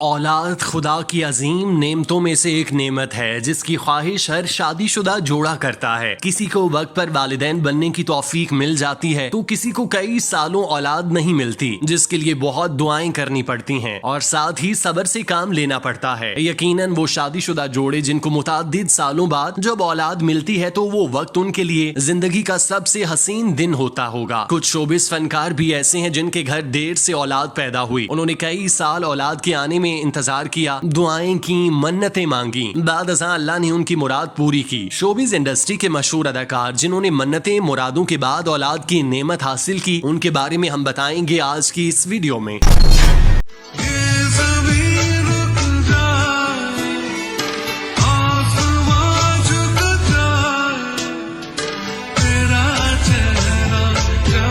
औलाद खुदा की अजीम नेमतों में से एक नेमत है जिसकी ख्वाहिश हर शादीशुदा जोड़ा करता है। किसी को वक्त पर वालिदैन बनने की तौफीक मिल जाती है तो किसी को कई सालों औलाद नहीं मिलती, जिसके लिए बहुत दुआएं करनी पड़ती हैं और साथ ही सब्र से काम लेना पड़ता है। यकीनन वो शादीशुदा जोड़े जिनको मुतअद्दिद सालों बाद जब औलाद मिलती है तो वो वक्त उनके लिए जिंदगी का सबसे हसीन दिन होता होगा। कुछ शोबिस फनकार भी ऐसे हैं जिनके घर देर से औलाद पैदा हुई। उन्होंने कई साल औलाद के आने में इंतजार किया, दुआएं की, मन्नतें मांगी, बाद अज़ां अल्लाह ने उनकी मुराद पूरी की। शोबिस इंडस्ट्री के मशहूर अदाकार जिन्होंने मन्नतें मुरादों के बाद औलाद की नेमत हासिल की, उनके बारे में हम बताएंगे आज की इस वीडियो में।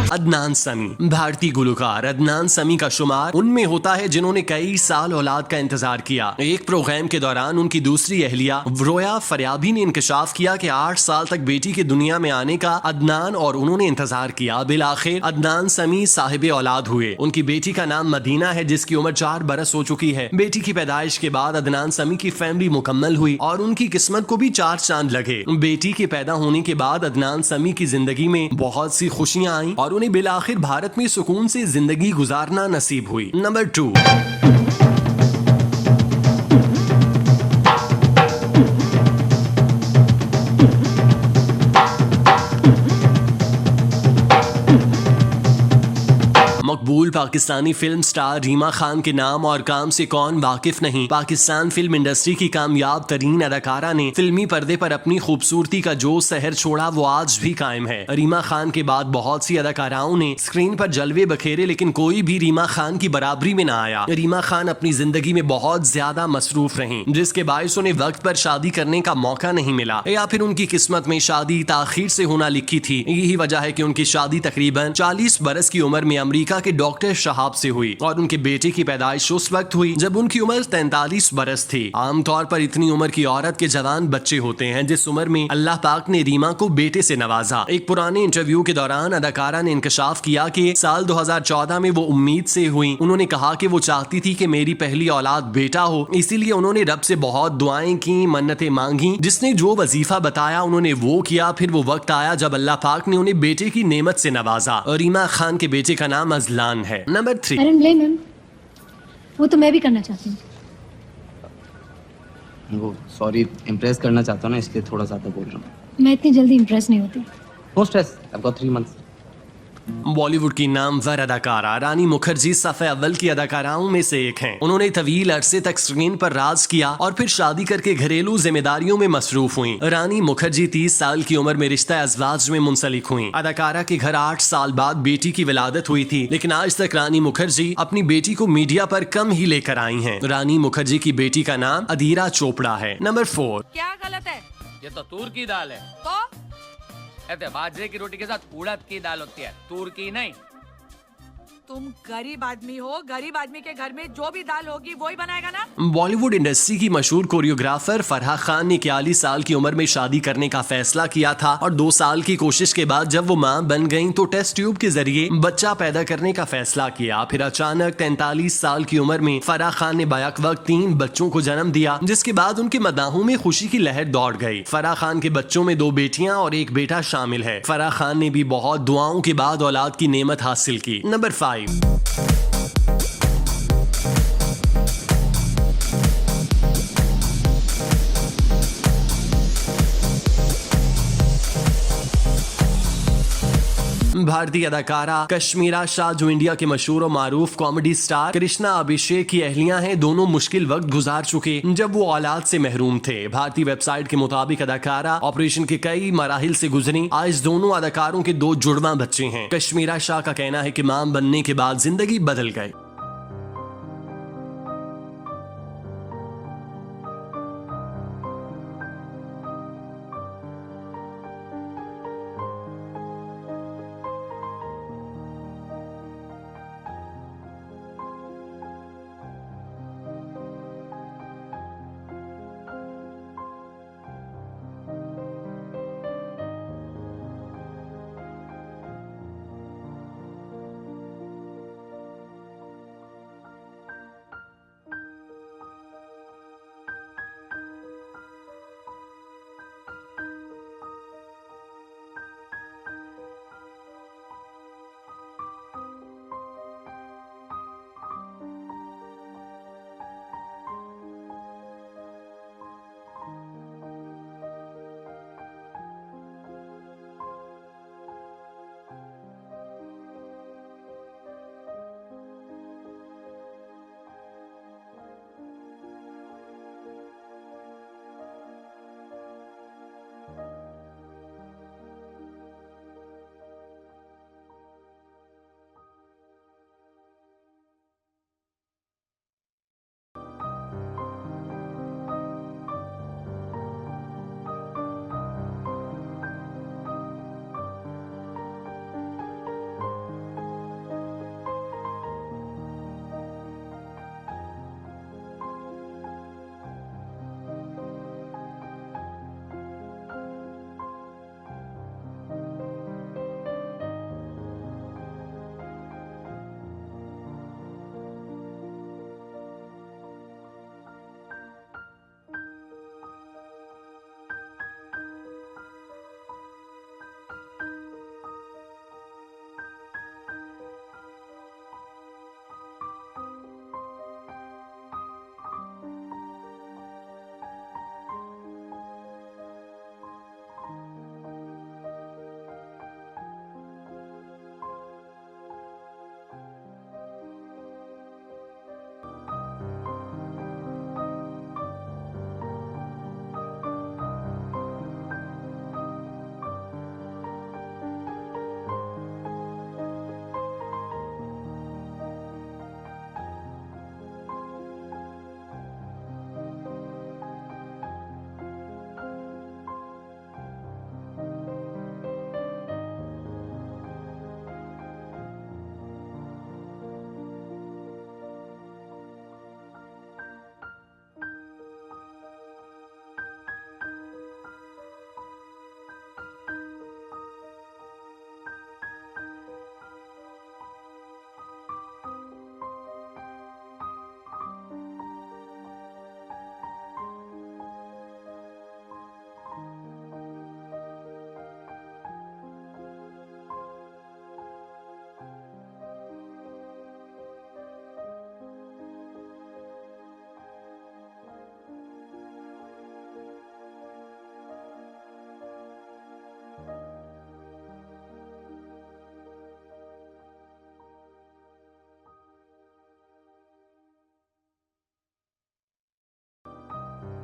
अदनान समी। भारतीय गुलकार अदनान समी का शुमार उनमें होता है जिन्होंने कई साल औलाद का इंतजार किया। एक प्रोग्राम के दौरान उनकी दूसरी अहलिया व्रोया फरयाबी ने इंकशाफ किया कि 8 साल तक बेटी के दुनिया में आने का अदनान और उन्होंने इंतजार किया। बिलाखिर अदनान समी साहिब औलाद हुए। उनकी बेटी का नाम मदीना है जिसकी उम्र 4 बरस हो चुकी है। बेटी की पैदाइश के बाद अदनान समी की फैमिली मुकम्मल हुई और उनकी किस्मत को भी 4 चांद लगे। बेटी के पैदा होने के बाद अदनान समी की जिंदगी में बहुत सी खुशियां आई और उन्हें बिलाखिर भारत में सुकून से जिंदगी गुजारना नसीब हुई। नंबर 2। मकबूल पाकिस्तानी फिल्म स्टार रीमा खान के नाम और काम से कौन वाकिफ नहीं। पाकिस्तान फिल्म इंडस्ट्री की कामयाब तरीन अदाकारा ने फिल्मी पर्दे पर अपनी खूबसूरती का जो सहर छोड़ा वो आज भी कायम है। रीमा खान के बाद बहुत सी अदाकाराओं ने स्क्रीन पर जलवे बखेरे लेकिन कोई भी रीमा खान की बराबरी में ना आया। रीमा खान अपनी जिंदगी में बहुत ज्यादा मसरूफ रहीं, जिसके बायस उन्हें वक्त पर शादी करने का मौका नहीं मिला या फिर उनकी किस्मत में शादी ताखीर से होना लिखी थी। यही वजह है कि उनकी शादी तकरीबन 40 बरस की उम्र में अमेरिका के डॉक्टर शहाब से हुई और उनके बेटे की पैदाइश उस वक्त हुई जब उनकी उम्र 43 बरस थी। आमतौर पर इतनी उम्र की औरत के जवान बच्चे होते हैं जिस उम्र में अल्लाह पाक ने रीमा को बेटे से नवाजा। एक पुराने इंटरव्यू के दौरान अदाकारा ने इंकशाफ किया कि साल 2014 में वो उम्मीद से हुई। उन्होंने कहा कि वो चाहती थी कि मेरी पहली औलाद बेटा हो, इसीलिए उन्होंने रब से बहुत दुआएं की, मन्नतें मांगी। जिसने जो वजीफा बताया उन्होंने वो किया। फिर वो वक्त आया जब अल्लाह पाक ने उन्हें बेटे की नेमत से नवाजा। रीमा खान के बेटे का नाम अजलान है। Number 3। I don't blame him. वो तो मैं भी करना चाहती हूँ। वो सॉरी इम्प्रेस करना चाहता हूँ ना, इसलिए थोड़ा ज़्यादा बोल रहा हूँ। मैं इतनी जल्दी इम्प्रेस नहीं होती। No stress, I've got 3 months. Bollywood की नामवर अदाकारा रानी मुखर्जी सफ़े अव्वल की अदाकाराओं में से एक हैं। उन्होंने तवील अरसे तक स्क्रीन पर राज किया और फिर शादी करके घरेलू जिम्मेदारियों में मसरूफ हुई। रानी मुखर्जी 30 साल की उम्र में रिश्ता अज़वाज में मुंसलिक हुई। अदाकारा के घर 8 साल बाद बेटी की विलादत हुई थी, लेकिन आज तक रानी मुखर्जी अपनी बेटी को मीडिया पर कम ही लेकर आई हैं। रानी मुखर्जी की बेटी का नाम अदीरा चोपड़ा है। नंबर 4। क्या गलत है? ये तो तूर की दाल है। तो कहते बाजरे की रोटी के साथ उड़द की दाल होती है, तूर की नहीं। तुम गरीब आदमी हो, गरीब आदमी के घर में जो भी दाल होगी वो ही बनाएगा ना। बॉलीवुड इंडस्ट्री की मशहूर कोरियोग्राफर फरहा खान ने 41 साल की उम्र में शादी करने का फैसला किया था और 2 साल की कोशिश के बाद जब वो मां बन गईं तो टेस्ट ट्यूब के जरिए बच्चा पैदा करने का फैसला किया। फिर अचानक 43 साल की उम्र में फरहा खान ने बैक वक्त 3 बच्चों को जन्म दिया, जिसके बाद उनके मदाहों में खुशी की लहर दौड़ गई। फरहा खान के बच्चों में 2 बेटियां और 1 बेटा शामिल है। फरहा खान ने भी बहुत दुआओं के बाद औलाद की नेमत हासिल की। नंबर 5। भारतीय अदाकारा कश्मीरा शाह जो इंडिया के मशहूर और मारूफ कॉमेडी स्टार कृष्णा अभिषेक की अहलियां हैं, दोनों मुश्किल वक्त गुजार चुके जब वो औलाद से महरूम थे। भारतीय वेबसाइट के मुताबिक अदाकारा ऑपरेशन के कई मराहिल से गुजरी। आज दोनों अदाकारों के 2 जुड़वा बच्चे हैं। कश्मीरा शाह का कहना है कि मां बनने के बाद जिंदगी बदल गई।